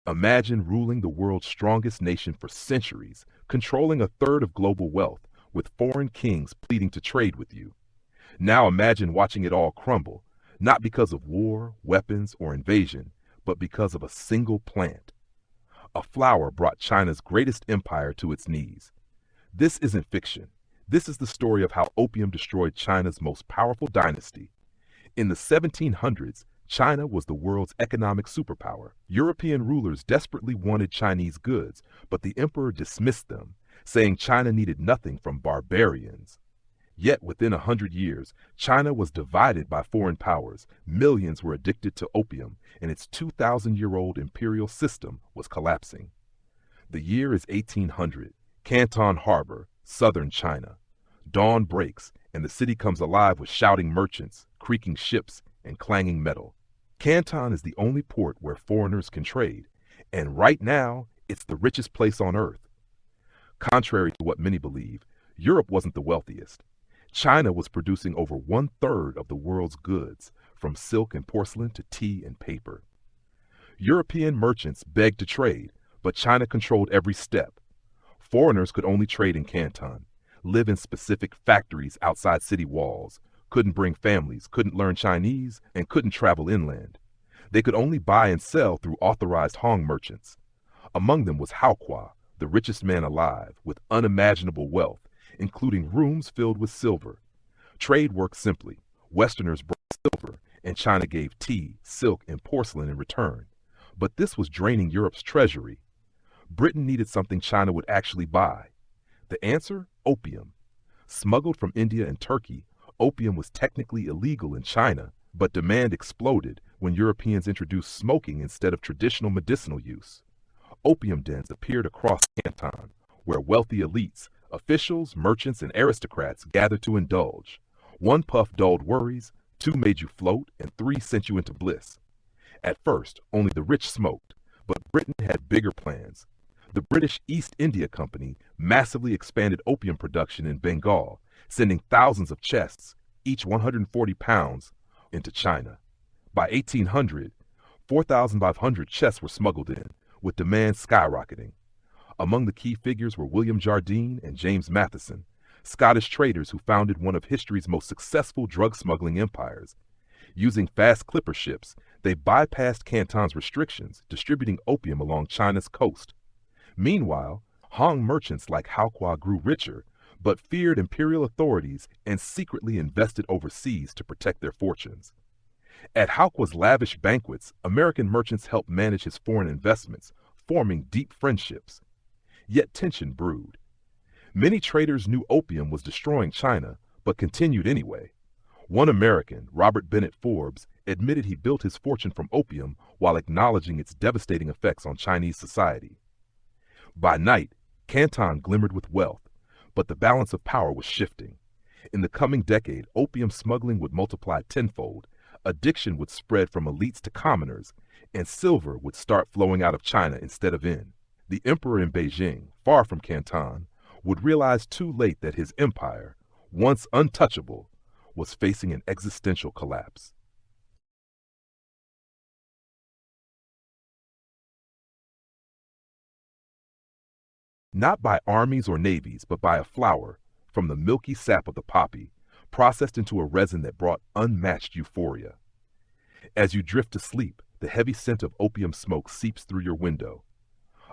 Imagine ruling the world's strongest nation for centuries, controlling a third of global wealth, with foreign kings pleading to trade with you. Now imagine watching it all crumble, not because of war, weapons, or invasion, but because of a single plant. A flower brought China's greatest empire to its knees. This isn't fiction. This is the story of how opium destroyed China's most powerful dynasty. In the 1700s, China was the world's economic superpower. European rulers desperately wanted Chinese goods, but the emperor dismissed them, saying China needed nothing from barbarians. Yet within 100 years, China was divided by foreign powers, millions were addicted to opium, and its 2,000-year-old imperial system was collapsing. The year is 1800, Canton Harbor, southern China. Dawn breaks, and the city comes alive with shouting merchants, creaking ships, and clanging metal. Canton is the only port where foreigners can trade, and right now, it's the richest place on earth. Contrary to what many believe, Europe wasn't the wealthiest. China was producing over 1/3 of the world's goods, from silk and porcelain to tea and paper. European merchants begged to trade, but China controlled every step. Foreigners could only trade in Canton, live in specific factories outside city walls, couldn't bring families, couldn't learn Chinese, and couldn't travel inland. They could only buy and sell through authorized Hong merchants. Among them was Haokua, the richest man alive, with unimaginable wealth, including rooms filled with silver. Trade worked simply. Westerners brought silver, and China gave tea, silk, and porcelain in return. But this was draining Europe's treasury. Britain needed something China would actually buy. The answer? Opium. Smuggled from India and Turkey, opium was technically illegal in China, but demand exploded when Europeans introduced smoking instead of traditional medicinal use. Opium dens appeared across Canton, where wealthy elites, officials, merchants, and aristocrats gathered to indulge. One puff dulled worries, two made you float, and three sent you into bliss. At first, only the rich smoked, but Britain had bigger plans. The British East India Company massively expanded opium production in Bengal, sending thousands of chests, each 140 pounds, into China. By 1800, 4,500 chests were smuggled in, with demand skyrocketing. Among the key figures were William Jardine and James Matheson, Scottish traders who founded one of history's most successful drug smuggling empires. Using fast clipper ships, they bypassed Canton's restrictions, distributing opium along China's coast. Meanwhile, Hong merchants like Haokua grew richer, but feared imperial authorities and secretly invested overseas to protect their fortunes. At Haokua's lavish banquets, American merchants helped manage his foreign investments, forming deep friendships. Yet tension brewed. Many traders knew opium was destroying China, but continued anyway. One American, Robert Bennett Forbes, admitted he built his fortune from opium while acknowledging its devastating effects on Chinese society. By night, Canton glimmered with wealth, but the balance of power was shifting. In the coming decade, opium smuggling would multiply tenfold, addiction would spread from elites to commoners, and silver would start flowing out of China instead of in. The emperor in Beijing, far from Canton, would realize too late that his empire, once untouchable, was facing an existential collapse. Not by armies or navies, but by a flower, from the milky sap of the poppy, processed into a resin that brought unmatched euphoria. As you drift to sleep, the heavy scent of opium smoke seeps through your window.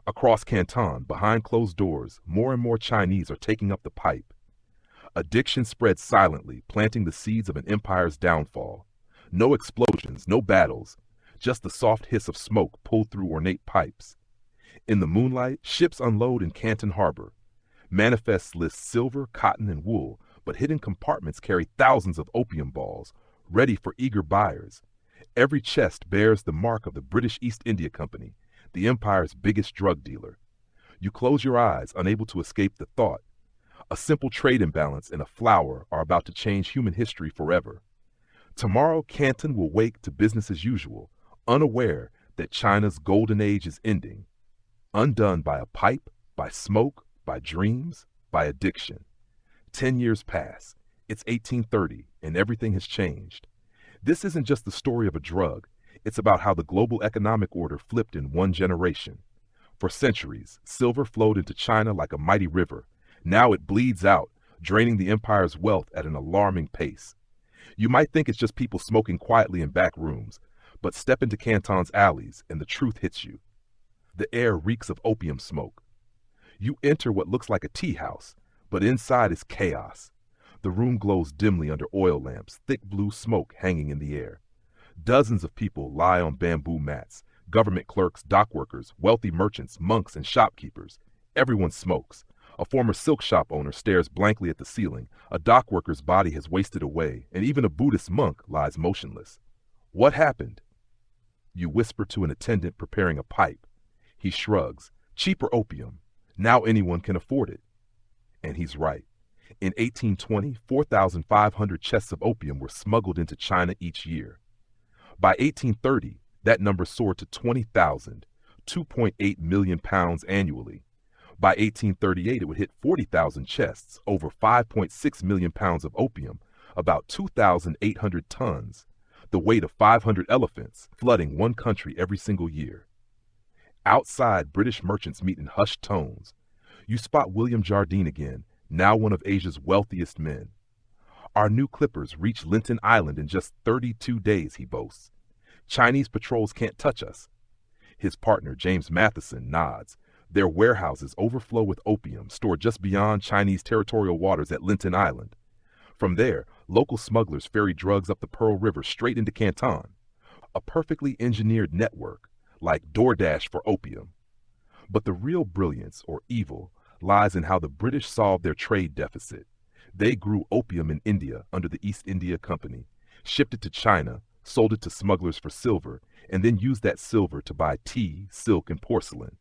Across Canton, behind closed doors, more and more Chinese are taking up the pipe. Addiction spreads silently, planting the seeds of an empire's downfall. No explosions, no battles, just the soft hiss of smoke pulled through ornate pipes. In the moonlight, ships unload in Canton Harbor. Manifests list silver, cotton, and wool, but hidden compartments carry thousands of opium balls, ready for eager buyers. Every chest bears the mark of the British East India Company, the empire's biggest drug dealer. You close your eyes, unable to escape the thought. A simple trade imbalance and a flower are about to change human history forever. Tomorrow, Canton will wake to business as usual, unaware that China's golden age is ending, undone by a pipe, by smoke, by dreams, by addiction. 10 years pass. It's 1830, and everything has changed. This isn't just the story of a drug. It's about how the global economic order flipped in one generation. For centuries, silver flowed into China like a mighty river. Now it bleeds out, draining the empire's wealth at an alarming pace. You might think it's just people smoking quietly in back rooms, but step into Canton's alleys and the truth hits you. The air reeks of opium smoke. You enter what looks like a tea house, but inside is chaos. The room glows dimly under oil lamps, thick blue smoke hanging in the air. Dozens of people lie on bamboo mats. Government clerks, dock workers, wealthy merchants, monks, and shopkeepers. Everyone smokes. A former silk shop owner stares blankly at the ceiling. A dock worker's body has wasted away, and even a Buddhist monk lies motionless. What happened? You whisper to an attendant preparing a pipe. He shrugs. Cheaper opium. Now anyone can afford it. And he's right. In 1820, 4,500 chests of opium were smuggled into China each year. By 1830, that number soared to 20,000, 2.8 million pounds annually. By 1838, it would hit 40,000 chests, over 5.6 million pounds of opium, about 2,800 tons, the weight of 500 elephants, flooding one country every single year. Outside, British merchants meet in hushed tones. You spot William Jardine again, now one of Asia's wealthiest men. Our new clippers reach Linton Island in just 32 days, he boasts. Chinese patrols can't touch us. His partner, James Matheson, nods. Their warehouses overflow with opium stored just beyond Chinese territorial waters at Linton Island. From there, local smugglers ferry drugs up the Pearl River straight into Canton. A perfectly engineered network, like DoorDash for opium. But the real brilliance, or evil, lies in how the British solved their trade deficit. They grew opium in India under the East India Company, shipped it to China, sold it to smugglers for silver, and then used that silver to buy tea, silk, and porcelain.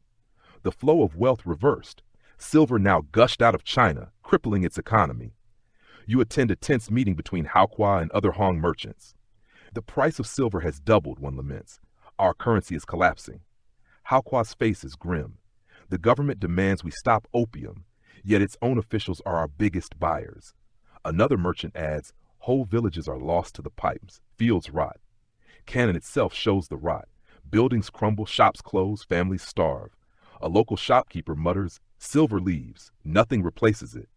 The flow of wealth reversed. Silver now gushed out of China, crippling its economy. You attend a tense meeting between Haokua and other Hong merchants. The price of silver has doubled, one laments. Our currency is collapsing. Haokua's face is grim. The government demands we stop opium, yet its own officials are our biggest buyers. Another merchant adds, whole villages are lost to the pipes, fields rot. Canton itself shows the rot. Buildings crumble, shops close, families starve. A local shopkeeper mutters, silver leaves, nothing replaces it.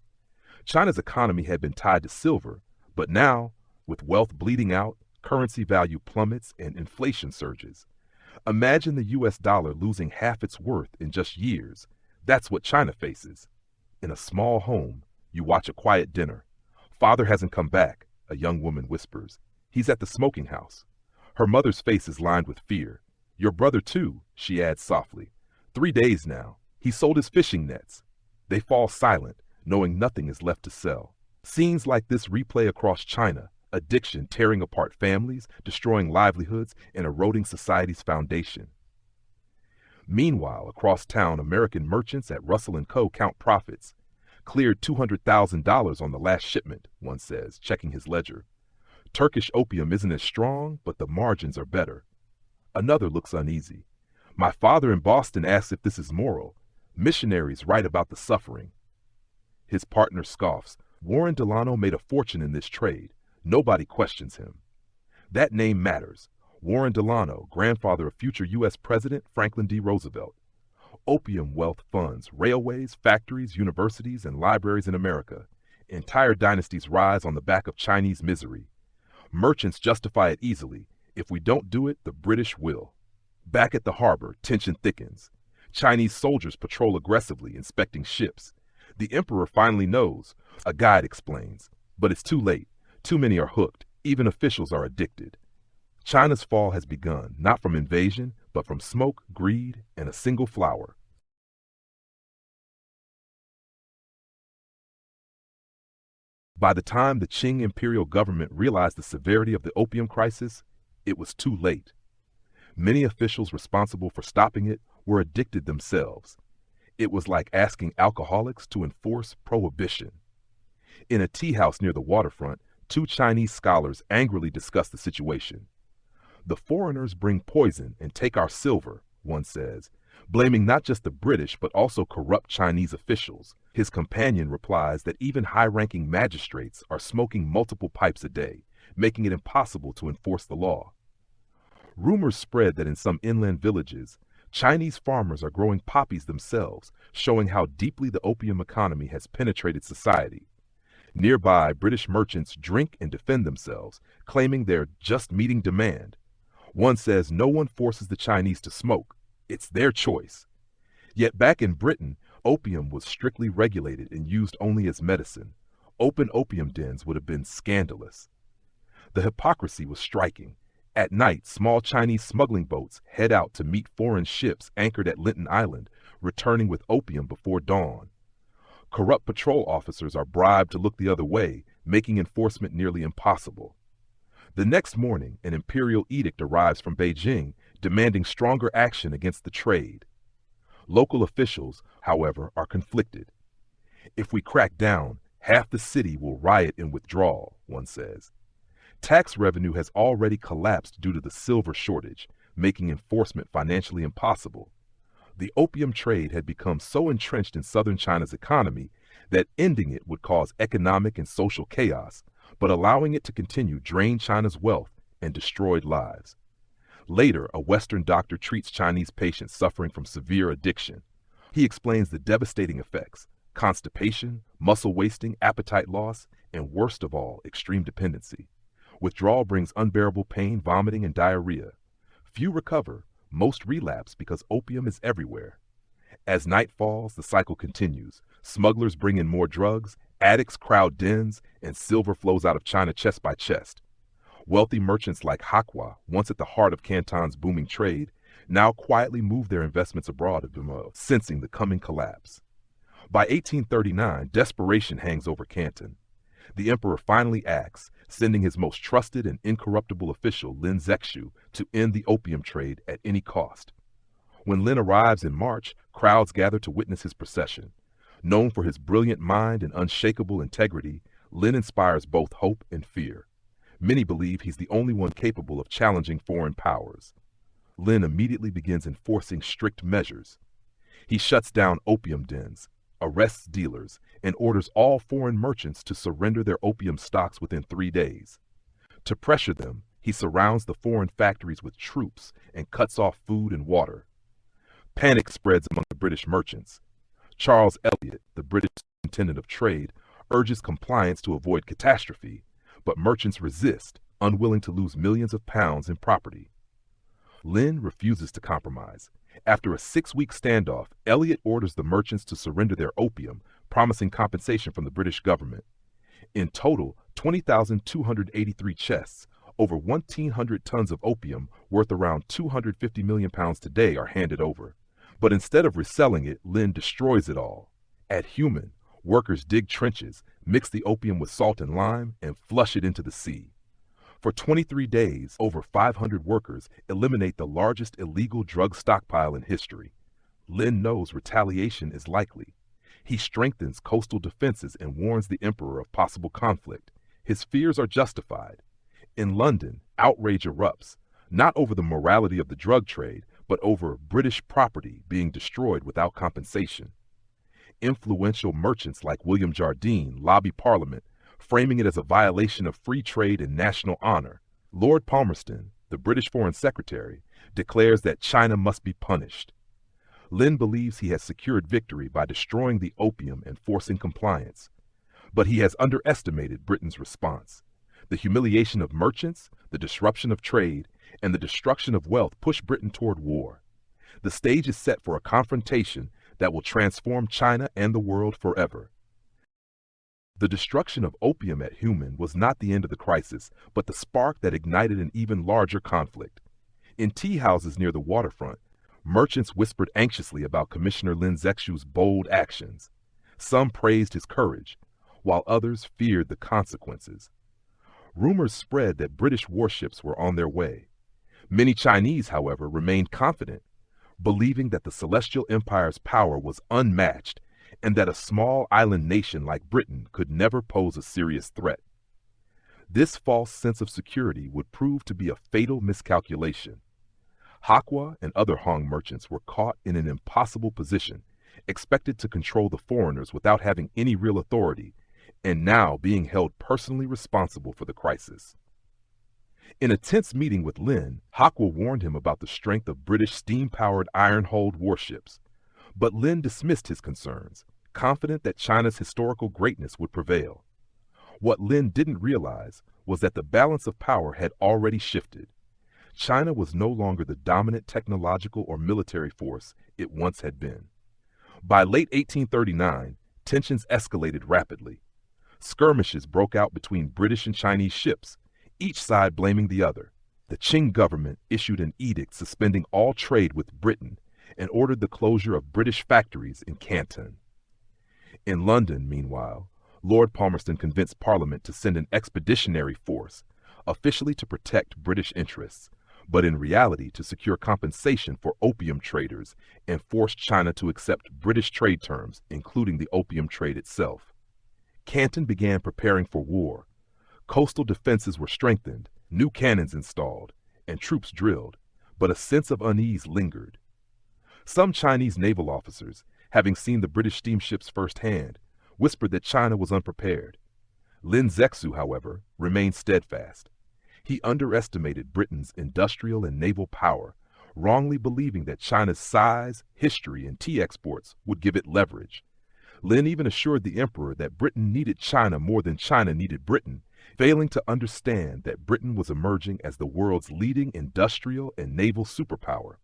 China's economy had been tied to silver, but now, with wealth bleeding out, currency value plummets and inflation surges. Imagine the US dollar losing half its worth in just years. That's what China faces. In a small home, you watch a quiet dinner. Father hasn't come back, a young woman whispers. He's at the smoking house. Her mother's face is lined with fear. Your brother too, she adds softly. 3 days now. He sold his fishing nets. They fall silent, knowing nothing is left to sell. Scenes like this replay across China, addiction tearing apart families, destroying livelihoods, and eroding society's foundation. Meanwhile, across town, American merchants at Russell & Co. count profits. Cleared $200,000 on the last shipment, one says, checking his ledger. Turkish opium isn't as strong, but the margins are better. Another looks uneasy. My father in Boston asks if this is moral. Missionaries write about the suffering. His partner scoffs. Warren Delano made a fortune in this trade. Nobody questions him. That name matters. Warren Delano, grandfather of future U.S. President Franklin D. Roosevelt. Opium wealth funds railways, factories, universities, and libraries in America. Entire dynasties rise on the back of Chinese misery. Merchants justify it easily. If we don't do it, the British will. Back at the harbor, tension thickens. Chinese soldiers patrol aggressively, inspecting ships. The emperor finally knows. A guide explains. But it's too late. Too many are hooked. Even officials are addicted. China's fall has begun, not from invasion, but from smoke, greed, and a single flower. By the time the Qing imperial government realized the severity of the opium crisis, it was too late. Many officials responsible for stopping it were addicted themselves. It was like asking alcoholics to enforce prohibition. In a tea house near the waterfront, 2 Chinese scholars angrily discuss the situation. The foreigners bring poison and take our silver, one says, blaming not just the British but also corrupt Chinese officials. His companion replies that even high-ranking magistrates are smoking multiple pipes a day, making it impossible to enforce the law. Rumors spread that in some inland villages, Chinese farmers are growing poppies themselves, showing how deeply the opium economy has penetrated society. Nearby, British merchants drink and defend themselves, claiming they're just meeting demand. One says no one forces the Chinese to smoke. It's their choice. Yet back in Britain, opium was strictly regulated and used only as medicine. Open opium dens would have been scandalous. The hypocrisy was striking. At night, small Chinese smuggling boats head out to meet foreign ships anchored at Linton Island, returning with opium before dawn. Corrupt patrol officers are bribed to look the other way, making enforcement nearly impossible. The next morning, an imperial edict arrives from Beijing demanding stronger action against the trade. Local officials, however, are conflicted. If we crack down, half the city will riot in withdrawal, one says. Tax revenue has already collapsed due to the silver shortage, making enforcement financially impossible. The opium trade had become so entrenched in southern China's economy that ending it would cause economic and social chaos, but allowing it to continue drained China's wealth and destroyed lives. Later, a Western doctor treats Chinese patients suffering from severe addiction. He explains the devastating effects: constipation, muscle wasting, appetite loss, and worst of all, extreme dependency. Withdrawal brings unbearable pain, vomiting, and diarrhea. Few recover, most relapse because opium is everywhere. As night falls, the cycle continues. Smugglers bring in more drugs, addicts crowd dens, and silver flows out of China chest by chest. Wealthy merchants like Hakwa, once at the heart of Canton's booming trade, now quietly move their investments abroad, sensing the coming collapse. By 1839, desperation hangs over Canton. The emperor finally acts, sending his most trusted and incorruptible official, Lin Zexu, to end the opium trade at any cost. When Lin arrives in March, crowds gather to witness his procession. Known for his brilliant mind and unshakable integrity, Lin inspires both hope and fear. Many believe he's the only one capable of challenging foreign powers. Lin immediately begins enforcing strict measures. He shuts down opium dens, arrests dealers, and orders all foreign merchants to surrender their opium stocks within 3 days. To pressure them, he surrounds the foreign factories with troops and cuts off food and water. Panic spreads among the British merchants. Charles Elliot, the British Superintendent of Trade, urges compliance to avoid catastrophe, but merchants resist, unwilling to lose millions of pounds in property. Lin refuses to compromise. After a 6-week standoff, Elliot orders the merchants to surrender their opium, promising compensation from the British government. In total, 20,283 chests, over 1,100 tons of opium worth around 250 million pounds today, are handed over. But instead of reselling it, Lin destroys it all. At Human, workers dig trenches, mix the opium with salt and lime, and flush it into the sea. For 23 days, over 500 workers eliminate the largest illegal drug stockpile in history. Lin knows retaliation is likely. He strengthens coastal defenses and warns the emperor of possible conflict. His fears are justified. In London, outrage erupts, not over the morality of the drug trade, but over British property being destroyed without compensation. Influential merchants like William Jardine lobby Parliament, framing it as a violation of free trade and national honor. Lord Palmerston, the British Foreign Secretary, declares that China must be punished. Lin believes he has secured victory by destroying the opium and forcing compliance. But he has underestimated Britain's response. The humiliation of merchants, the disruption of trade, and the destruction of wealth push Britain toward war. The stage is set for a confrontation that will transform China and the world forever. The destruction of opium at Human was not the end of the crisis, but the spark that ignited an even larger conflict. In tea houses near the waterfront, merchants whispered anxiously about Commissioner Lin Zexu's bold actions. Some praised his courage, while others feared the consequences. Rumors spread that British warships were on their way. Many Chinese, however, remained confident, believing that the Celestial Empire's power was unmatched and that a small island nation like Britain could never pose a serious threat. This false sense of security would prove to be a fatal miscalculation. Hakwa and other Hong merchants were caught in an impossible position, expected to control the foreigners without having any real authority, and now being held personally responsible for the crisis. In a tense meeting with Lin, Hokwa warned him about the strength of British steam-powered iron-hulled warships. But Lin dismissed his concerns, confident that China's historical greatness would prevail. What Lin didn't realize was that the balance of power had already shifted. China was no longer the dominant technological or military force it once had been. By late 1839, tensions escalated rapidly. Skirmishes broke out between British and Chinese ships, each side blaming the other. The Qing government issued an edict suspending all trade with Britain and ordered the closure of British factories in Canton. In London, meanwhile, Lord Palmerston convinced Parliament to send an expeditionary force, officially to protect British interests, but in reality to secure compensation for opium traders and force China to accept British trade terms, including the opium trade itself. Canton began preparing for war. Coastal defenses were strengthened, new cannons installed, and troops drilled, but a sense of unease lingered. Some Chinese naval officers, having seen the British steamships firsthand, whispered that China was unprepared. Lin Zexu, however, remained steadfast. He underestimated Britain's industrial and naval power, wrongly believing that China's size, history, and tea exports would give it leverage. Lin even assured the emperor that Britain needed China more than China needed Britain, failing to understand that Britain was emerging as the world's leading industrial and naval superpower.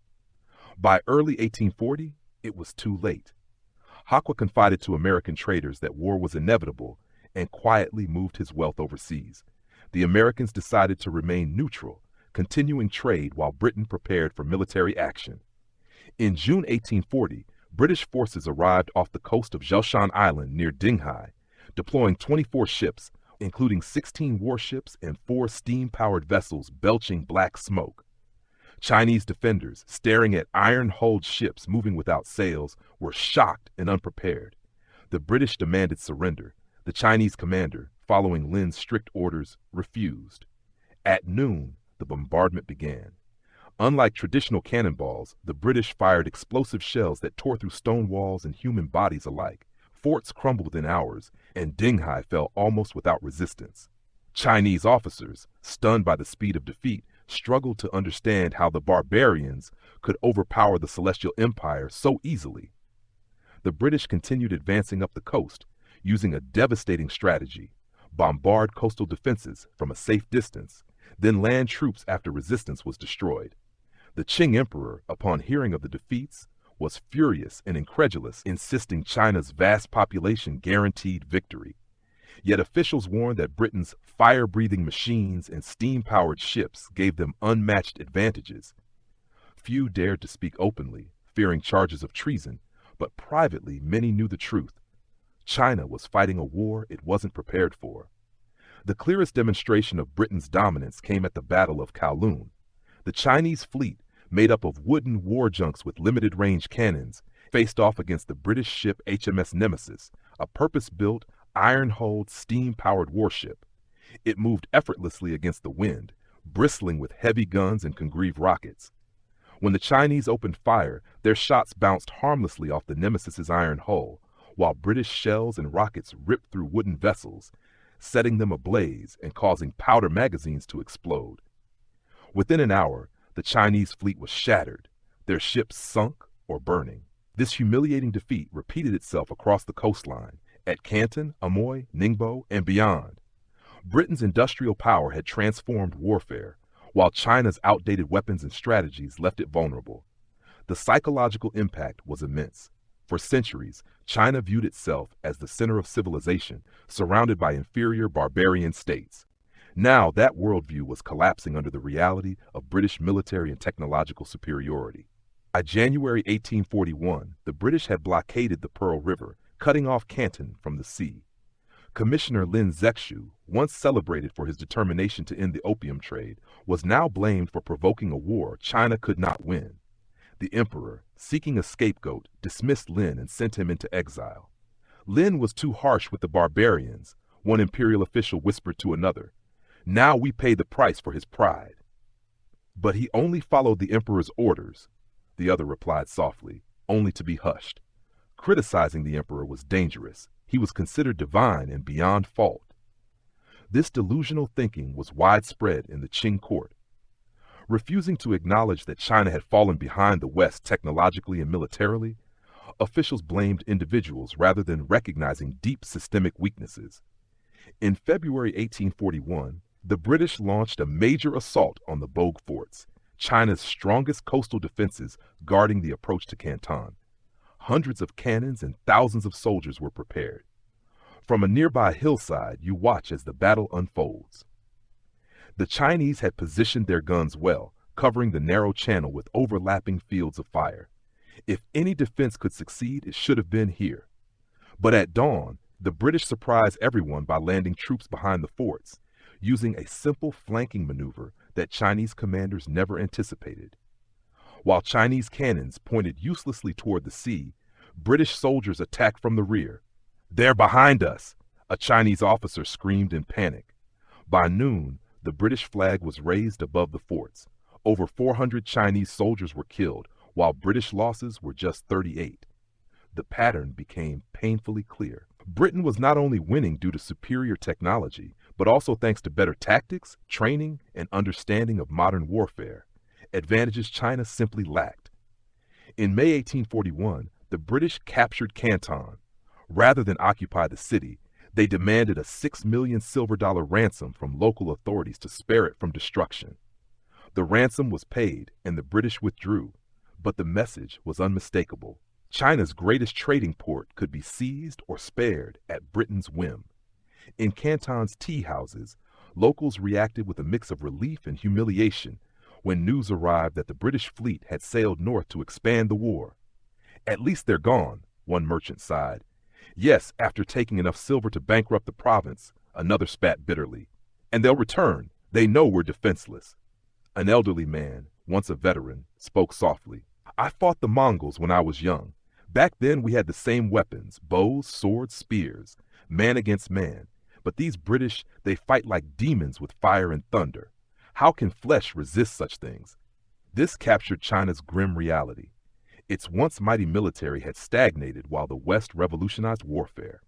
By early 1840, it was too late. Hokwa confided to American traders that war was inevitable and quietly moved his wealth overseas. The Americans decided to remain neutral, continuing trade while Britain prepared for military action. In June 1840, British forces arrived off the coast of Zhoushan Island near Dinghai, deploying 24 ships, including 16 warships and 4 steam-powered vessels belching black smoke. Chinese defenders, staring at iron-hulled ships moving without sails, were shocked and unprepared. The British demanded surrender. The Chinese commander, following Lin's strict orders, refused. At noon, the bombardment began. Unlike traditional cannonballs, the British fired explosive shells that tore through stone walls and human bodies alike. Forts crumbled in hours, and Dinghai fell almost without resistance. Chinese officers, stunned by the speed of defeat, struggled to understand how the barbarians could overpower the Celestial Empire so easily. The British continued advancing up the coast, using a devastating strategy: bombard coastal defenses from a safe distance, then land troops after resistance was destroyed. The Qing emperor, upon hearing of the defeats, was furious and incredulous, insisting China's vast population guaranteed victory. Yet officials warned that Britain's fire-breathing machines and steam-powered ships gave them unmatched advantages. Few dared to speak openly, fearing charges of treason, but privately many knew the truth. China was fighting a war it wasn't prepared for. The clearest demonstration of Britain's dominance came at the Battle of Kowloon. The Chinese fleet, made up of wooden war junks with limited-range cannons, faced off against the British ship HMS Nemesis, a purpose-built, iron-hulled, steam-powered warship. It moved effortlessly against the wind, bristling with heavy guns and Congreve rockets. When the Chinese opened fire, their shots bounced harmlessly off the Nemesis's iron hull, while British shells and rockets ripped through wooden vessels, setting them ablaze and causing powder magazines to explode. Within an hour, the Chinese fleet was shattered, their ships sunk or burning. This humiliating defeat repeated itself across the coastline, at Canton, Amoy, Ningbo, and beyond. Britain's industrial power had transformed warfare, while China's outdated weapons and strategies left it vulnerable. The psychological impact was immense. For centuries, China viewed itself as the center of civilization, surrounded by inferior barbarian states. Now that worldview was collapsing under the reality of British military and technological superiority. By January 1841, the British had blockaded the Pearl River, cutting off Canton from the sea. Commissioner Lin Zexu, once celebrated for his determination to end the opium trade, was now blamed for provoking a war China could not win. The emperor, seeking a scapegoat, dismissed Lin and sent him into exile. Lin was too harsh with the barbarians, one imperial official whispered to another. Now we pay the price for his pride. But he only followed the emperor's orders, the other replied softly, only to be hushed. Criticizing the emperor was dangerous. He was considered divine and beyond fault. This delusional thinking was widespread in the Qing court. Refusing to acknowledge that China had fallen behind the West technologically and militarily, officials blamed individuals rather than recognizing deep systemic weaknesses. In February 1841, the British launched a major assault on the Bogue forts, China's strongest coastal defenses guarding the approach to Canton. Hundreds of cannons and thousands of soldiers were prepared. From a nearby hillside, you watch as the battle unfolds. The Chinese had positioned their guns well, covering the narrow channel with overlapping fields of fire. If any defense could succeed, it should have been here. But at dawn, the British surprised everyone by landing troops behind the forts, using a simple flanking maneuver that Chinese commanders never anticipated. While Chinese cannons pointed uselessly toward the sea, British soldiers attacked from the rear. "They're behind us!" a Chinese officer screamed in panic. By noon, the British flag was raised above the forts. Over 400 Chinese soldiers were killed, while British losses were just 38. The pattern became painfully clear. Britain was not only winning due to superior technology, but also thanks to better tactics, training, and understanding of modern warfare, advantages China simply lacked. In May 1841, the British captured Canton. Rather than occupy the city, they demanded a $6 million silver ransom from local authorities to spare it from destruction. The ransom was paid, and the British withdrew. But the message was unmistakable. China's greatest trading port could be seized or spared at Britain's whim. In Canton's tea houses, locals reacted with a mix of relief and humiliation when news arrived that the British fleet had sailed north to expand the war. "At least they're gone," one merchant sighed. "Yes, after taking enough silver to bankrupt the province," another spat bitterly. "And they'll return. They know we're defenseless." An elderly man, once a veteran, spoke softly. "I fought the Mongols when I was young. Back then we had the same weapons, bows, swords, spears, man against man. But these British, they fight like demons with fire and thunder. How can flesh resist such things?" This captured China's grim reality. Its once mighty military had stagnated while the West revolutionized warfare.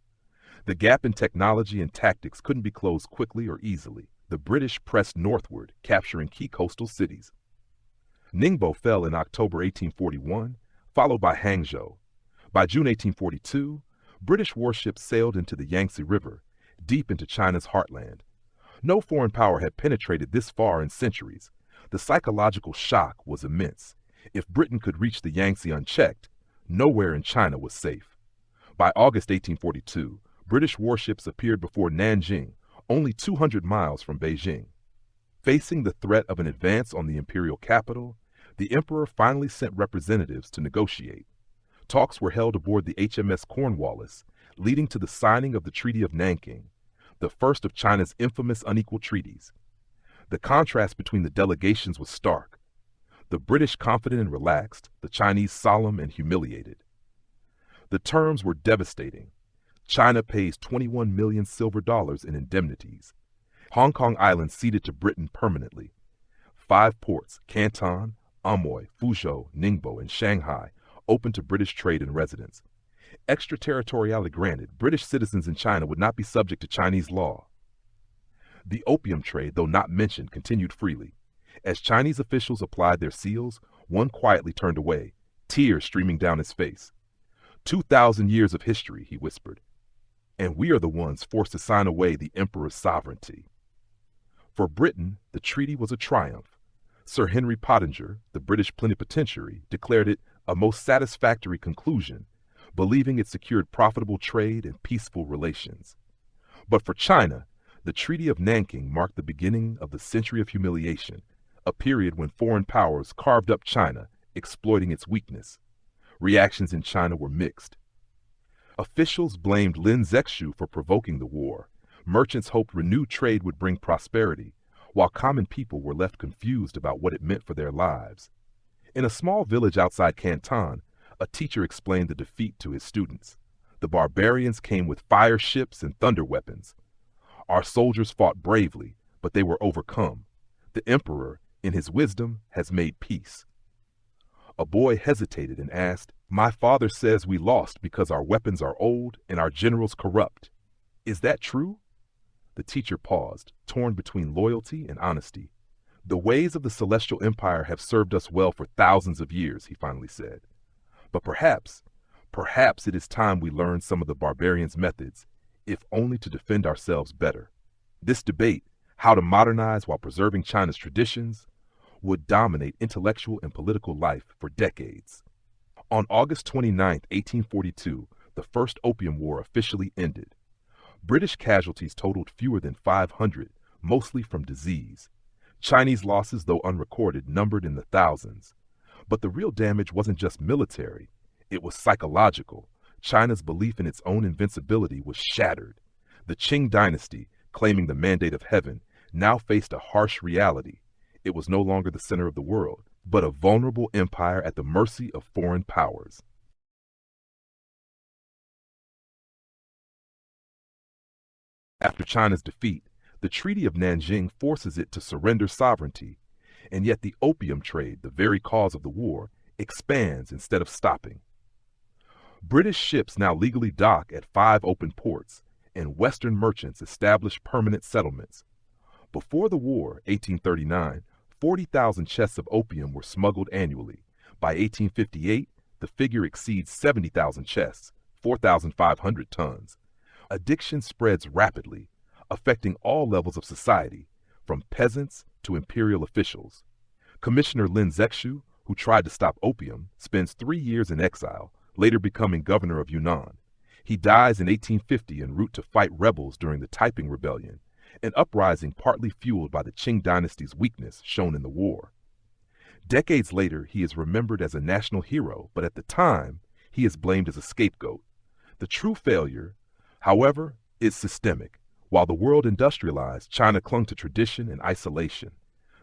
The gap in technology and tactics couldn't be closed quickly or easily. The British pressed northward, capturing key coastal cities. Ningbo fell in October 1841, followed by Hangzhou. By June 1842, British warships sailed into the Yangtze River, deep into China's heartland. No foreign power had penetrated this far in centuries. The psychological shock was immense. If Britain could reach the Yangtze unchecked, nowhere in China was safe. By August 1842, British warships appeared before Nanjing, only 200 miles from Beijing. Facing the threat of an advance on the imperial capital, the emperor finally sent representatives to negotiate. Talks were held aboard the HMS Cornwallis, leading to the signing of the Treaty of Nanking, the first of China's infamous unequal treaties. The contrast between the delegations was stark. The British confident and relaxed, the Chinese solemn and humiliated. The terms were devastating. China pays 21 million silver dollars in indemnities. Hong Kong Island ceded to Britain permanently. 5 ports, Canton, Amoy, Fuzhou, Ningbo, and Shanghai, open to British trade and residence. Extraterritoriality granted, British citizens in China would not be subject to Chinese law. The opium trade, though not mentioned, continued freely. As Chinese officials applied their seals, one quietly turned away, tears streaming down his face. 2,000 years of history, he whispered. And we are the ones forced to sign away the emperor's sovereignty. For Britain, the treaty was a triumph. Sir Henry Pottinger, the British plenipotentiary, declared it a most satisfactory conclusion, believing it secured profitable trade and peaceful relations. But for China, the Treaty of Nanking marked the beginning of the century of humiliation, a period when foreign powers carved up China, exploiting its weakness. Reactions in China were mixed. Officials blamed Lin Zexu for provoking the war. Merchants hoped renewed trade would bring prosperity, while common people were left confused about what it meant for their lives. In a small village outside Canton, a teacher explained the defeat to his students. The barbarians came with fire ships and thunder weapons. Our soldiers fought bravely, but they were overcome. The emperor, in his wisdom, has made peace. A boy hesitated and asked, "My father says we lost because our weapons are old and our generals corrupt. Is that true?" the teacher paused, torn between loyalty and honesty. The ways of the Celestial Empire have served us well for thousands of years, he finally said. But perhaps it is time we learn some of the barbarians' methods, if only to defend ourselves better. This debate, how to modernize while preserving China's traditions, would dominate intellectual and political life for decades. On August 29, 1842, the First Opium War officially ended. British casualties totaled fewer than 500, mostly from disease. Chinese losses, though unrecorded, numbered in the thousands. But the real damage wasn't just military. It was psychological. China's belief in its own invincibility was shattered. The Qing dynasty, claiming the mandate of heaven, now faced a harsh reality. It was no longer the center of the world, but a vulnerable empire at the mercy of foreign powers. After China's defeat, the Treaty of Nanjing forces it to surrender sovereignty, and yet the opium trade, the very cause of the war, expands instead of stopping. British ships now legally dock at 5 open ports, and Western merchants establish permanent settlements. Before the war, 1839, 40,000 chests of opium were smuggled annually. By 1858, the figure exceeds 70,000 chests, 4,500 tons. Addiction spreads rapidly, affecting all levels of society, from peasants to imperial officials. Commissioner Lin Zexu, who tried to stop opium, spends 3 years in exile, later becoming governor of Yunnan. He dies in 1850 en route to fight rebels during the Taiping Rebellion, an uprising partly fueled by the Qing dynasty's weakness shown in the war. Decades later, he is remembered as a national hero, but at the time, he is blamed as a scapegoat. The true failure, however, is systemic. While the world industrialized, China clung to tradition and isolation.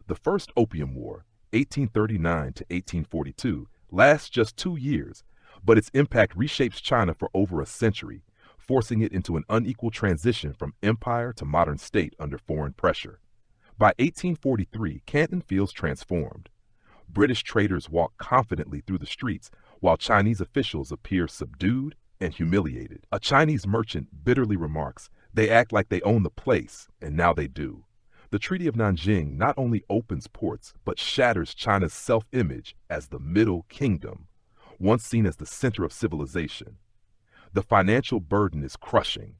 The First Opium War, 1839 to 1842, lasts just 2 years, but its impact reshapes China for over a century, forcing it into an unequal transition from empire to modern state under foreign pressure. By 1843, Canton feels transformed. British traders walk confidently through the streets, while Chinese officials appear subdued and humiliated. A Chinese merchant bitterly remarks, "They act like they own the place, and now they do." The Treaty of Nanjing not only opens ports, but shatters China's self-image as the Middle Kingdom, once seen as the center of civilization. The financial burden is crushing.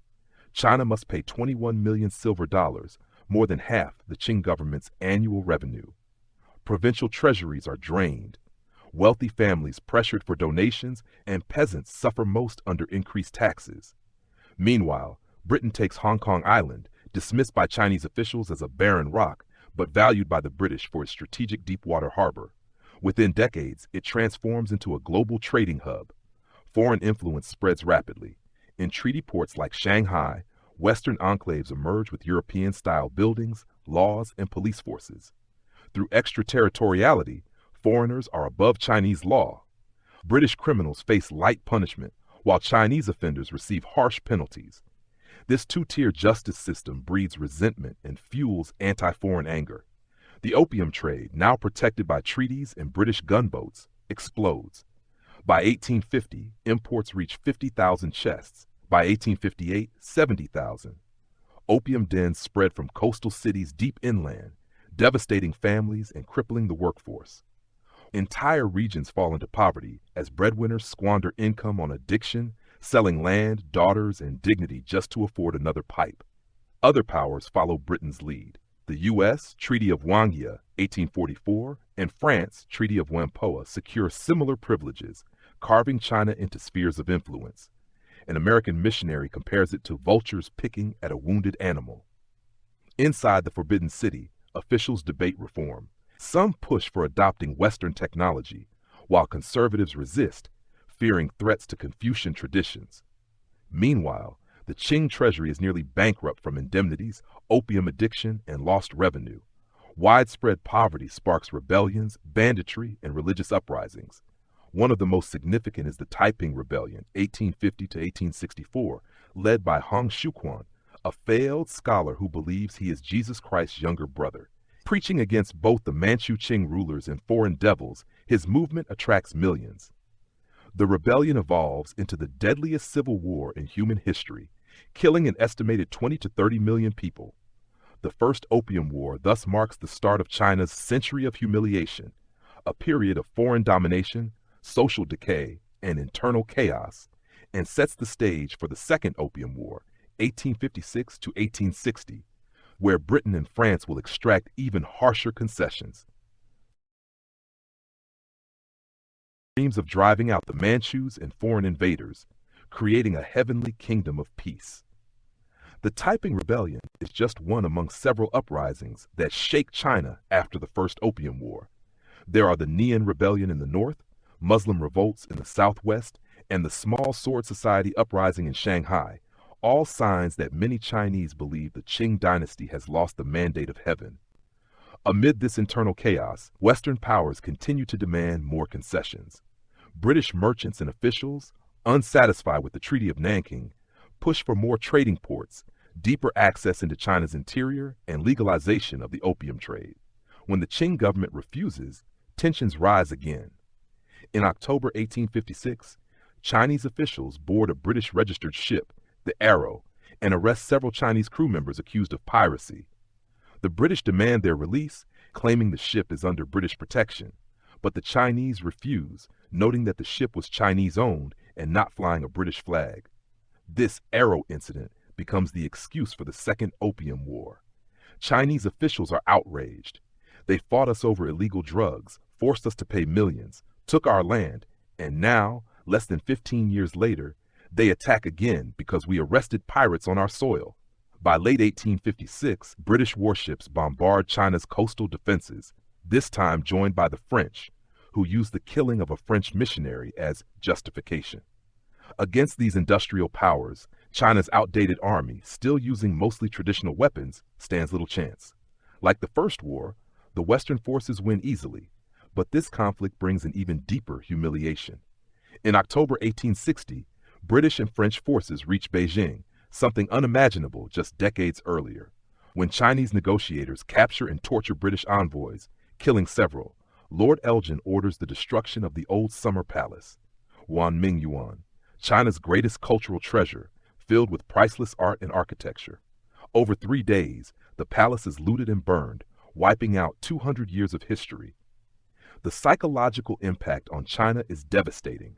China must pay 21 million silver dollars, more than half the Qing government's annual revenue. Provincial treasuries are drained. Wealthy families pressured for donations, and peasants suffer most under increased taxes. Meanwhile, Britain takes Hong Kong Island, dismissed by Chinese officials as a barren rock, but valued by the British for its strategic deep-water harbor. Within decades, it transforms into a global trading hub. Foreign influence spreads rapidly. In treaty ports like Shanghai, Western enclaves emerge with European-style buildings, laws, and police forces. Through extraterritoriality, foreigners are above Chinese law. British criminals face light punishment, while Chinese offenders receive harsh penalties. This two-tier justice system breeds resentment and fuels anti-foreign anger. The opium trade, now protected by treaties and British gunboats, explodes. By 1850, imports reach 50,000 chests. By 1858, 70,000. Opium dens spread from coastal cities deep inland, devastating families and crippling the workforce. Entire regions fall into poverty as breadwinners squander income on addiction, selling land, daughters, and dignity just to afford another pipe. Other powers follow Britain's lead. The U.S. Treaty of Wangia, 1844, and France, Treaty of Whampoa, secure similar privileges, carving China into spheres of influence. An American missionary compares it to vultures picking at a wounded animal. Inside the Forbidden City, officials debate reform. Some push for adopting Western technology, while conservatives resist, fearing threats to Confucian traditions. Meanwhile, the Qing treasury is nearly bankrupt from indemnities, opium addiction, and lost revenue. Widespread poverty sparks rebellions, banditry, and religious uprisings. One of the most significant is the Taiping Rebellion, 1850 to 1864, led by Hong Xiuquan, a failed scholar who believes he is Jesus Christ's younger brother. Preaching against both the Manchu Qing rulers and foreign devils, his movement attracts millions. The rebellion evolves into the deadliest civil war in human history, killing an estimated 20 to 30 million people. The First Opium War thus marks the start of China's century of humiliation, a period of foreign domination, social decay, and internal chaos, and sets the stage for the Second Opium War, 1856 to 1860, where Britain and France will extract even harsher concessions. Dreams of driving out the Manchus and foreign invaders, creating a heavenly kingdom of peace. The Taiping Rebellion is just one among several uprisings that shake China after the First Opium War. There are the Nian Rebellion in the north, Muslim revolts in the southwest, and the Small Sword Society uprising in Shanghai, all signs that many Chinese believe the Qing dynasty has lost the mandate of heaven. Amid this internal chaos, Western powers continue to demand more concessions. British merchants and officials, unsatisfied with the Treaty of Nanking, push for more trading ports, deeper access into China's interior, and legalization of the opium trade. When the Qing government refuses, tensions rise again. In October 1856, Chinese officials board a British-registered ship, the Arrow, and arrest several Chinese crew members accused of piracy. The British demand their release, claiming the ship is under British protection, but the Chinese refuse, noting that the ship was Chinese-owned and not flying a British flag. This Arrow incident becomes the excuse for the Second Opium War. Chinese officials are outraged. They fought us over illegal drugs, forced us to pay millions, took our land, and now, less than 15 years later, they attack again because we arrested pirates on our soil. By late 1856, British warships bombard China's coastal defenses, this time joined by the French, who used the killing of a French missionary as justification. Against these industrial powers, China's outdated army, still using mostly traditional weapons, stands little chance. Like the First War, the Western forces win easily, but this conflict brings an even deeper humiliation. In October 1860, British and French forces reach Beijing, something unimaginable just decades earlier. When Chinese negotiators capture and torture British envoys, killing several, Lord Elgin orders the destruction of the old summer palace, Wanmingyuan, China's greatest cultural treasure, filled with priceless art and architecture. Over 3 days, the palace is looted and burned, wiping out 200 years of history. The psychological impact on China is devastating.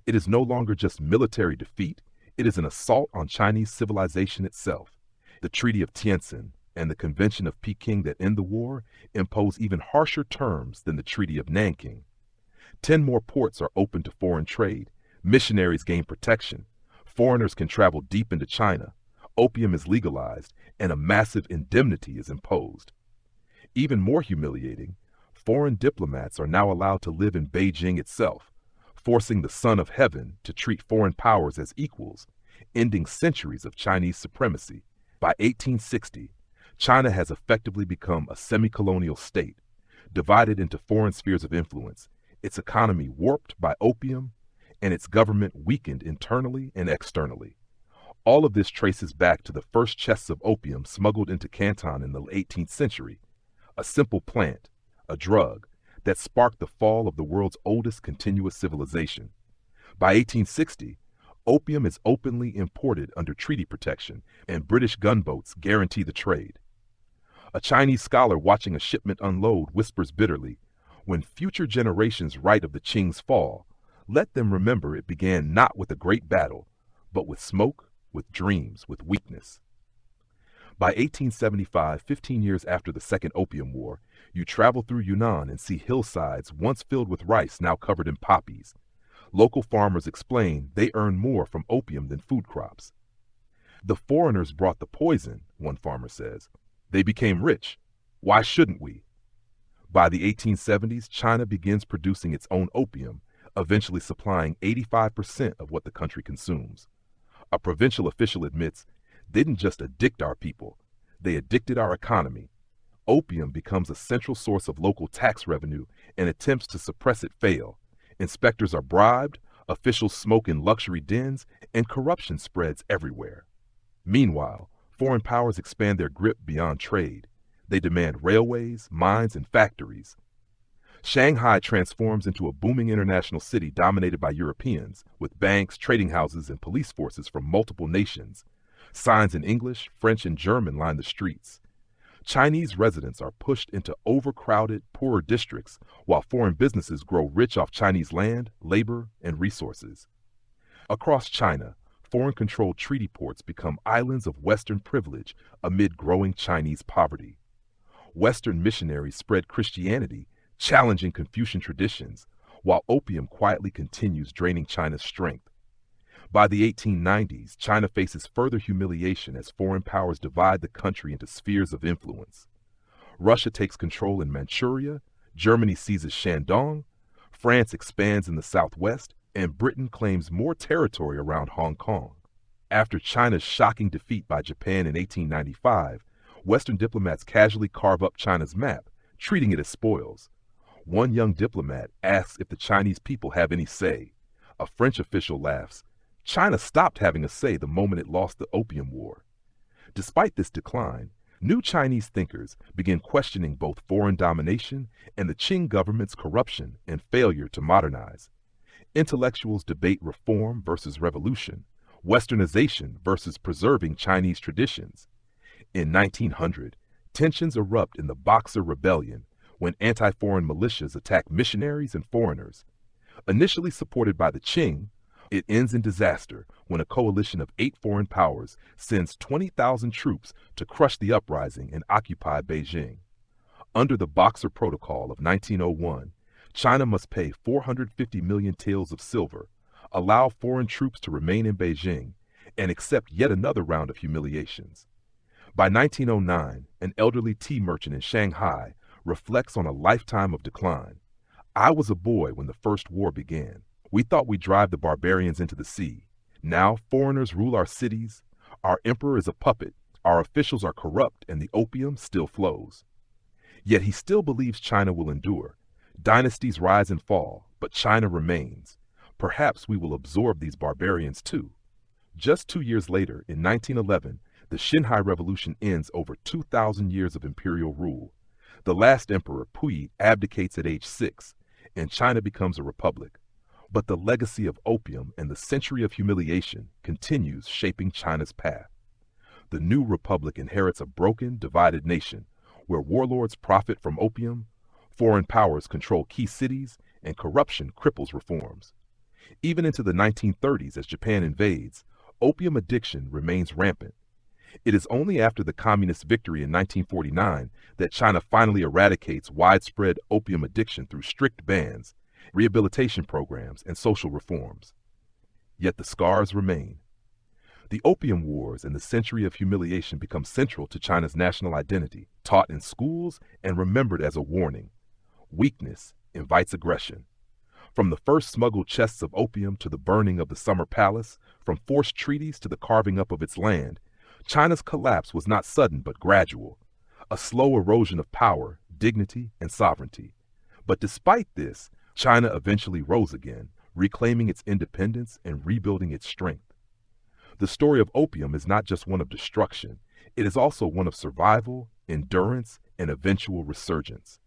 It is no longer just military defeat, it is an assault on Chinese civilization itself. The Treaty of Tientsin and the Convention of Peking that end the war impose even harsher terms than the Treaty of Nanking. 10 more ports are open to foreign trade, missionaries gain protection, foreigners can travel deep into China, opium is legalized, and a massive indemnity is imposed. Even more humiliating, foreign diplomats are now allowed to live in Beijing itself, forcing the Son of Heaven to treat foreign powers as equals, ending centuries of Chinese supremacy. By 1860, China has effectively become a semi-colonial state, divided into foreign spheres of influence, its economy warped by opium, and its government weakened internally and externally. All of this traces back to the first chests of opium smuggled into Canton in the 18th century, a simple plant, a drug, that sparked the fall of the world's oldest continuous civilization. By 1860, opium is openly imported under treaty protection, and British gunboats guarantee the trade. A Chinese scholar watching a shipment unload whispers bitterly, "When future generations write of the Qing's fall, let them remember it began not with a great battle, but with smoke, with dreams, with weakness." By 1875, 15 years after the Second Opium War, you travel through Yunnan and see hillsides once filled with rice now covered in poppies. Local farmers explain they earn more from opium than food crops. "The foreigners brought the poison," one farmer says. "They became rich. Why shouldn't we?" By the 1870s, China begins producing its own opium, eventually supplying 85% of what the country consumes. A provincial official admits, "They didn't just addict our people, they addicted our economy." Opium becomes a central source of local tax revenue, and attempts to suppress it fail. Inspectors are bribed, officials smoke in luxury dens, and corruption spreads everywhere. Meanwhile, foreign powers expand their grip beyond trade. They demand railways, mines, and factories. Shanghai transforms into a booming international city dominated by Europeans, with banks, trading houses, and police forces from multiple nations. Signs in English, French, and German line the streets. Chinese residents are pushed into overcrowded, poorer districts, while foreign businesses grow rich off Chinese land, labor, and resources. Across China, foreign-controlled treaty ports become islands of Western privilege amid growing Chinese poverty. Western missionaries spread Christianity, challenging Confucian traditions, while opium quietly continues draining China's strength. By the 1890s, China faces further humiliation as foreign powers divide the country into spheres of influence. Russia takes control in Manchuria, Germany seizes Shandong, France expands in the southwest, and Britain claims more territory around Hong Kong. After China's shocking defeat by Japan in 1895, Western diplomats casually carve up China's map, treating it as spoils. One young diplomat asks if the Chinese people have any say. A French official laughs. China stopped having a say the moment it lost the Opium War. Despite this decline, new Chinese thinkers begin questioning both foreign domination and the Qing government's corruption and failure to modernize. Intellectuals debate reform versus revolution, westernization versus preserving Chinese traditions. In 1900, tensions erupt in the Boxer Rebellion when anti-foreign militias attack missionaries and foreigners. Initially supported by the Qing, it ends in disaster when a coalition of 8 foreign powers sends 20,000 troops to crush the uprising and occupy Beijing. Under the Boxer Protocol of 1901, China must pay 450 million taels of silver, allow foreign troops to remain in Beijing, and accept yet another round of humiliations. By 1909, an elderly tea merchant in Shanghai reflects on a lifetime of decline. I was a boy when the First War began. We thought we'd drive the barbarians into the sea. Now foreigners rule our cities. Our emperor is a puppet. Our officials are corrupt, and the opium still flows. Yet he still believes China will endure. Dynasties rise and fall, but China remains. Perhaps we will absorb these barbarians too. Just 2 years later, in 1911, the Xinhai Revolution ends over 2,000 years of imperial rule. The last emperor, Puyi, abdicates at age 6, and China becomes a republic. But the legacy of opium and the century of humiliation continues shaping China's path. The new republic inherits a broken, divided nation, where warlords profit from opium, foreign powers control key cities, and corruption cripples reforms. Even into the 1930s, as Japan invades, opium addiction remains rampant. It is only after the communist victory in 1949 that China finally eradicates widespread opium addiction through strict bans, rehabilitation programs, and social reforms. Yet the scars remain. The Opium Wars and the century of humiliation become central to China's national identity, taught in schools and remembered as a warning. Weakness invites aggression. From the first smuggled chests of opium to the burning of the Summer Palace, from forced treaties to the carving up of its land, China's collapse was not sudden but gradual, a slow erosion of power, dignity, and sovereignty. But despite this, China eventually rose again, reclaiming its independence and rebuilding its strength. The story of opium is not just one of destruction, it is also one of survival, endurance, and eventual resurgence.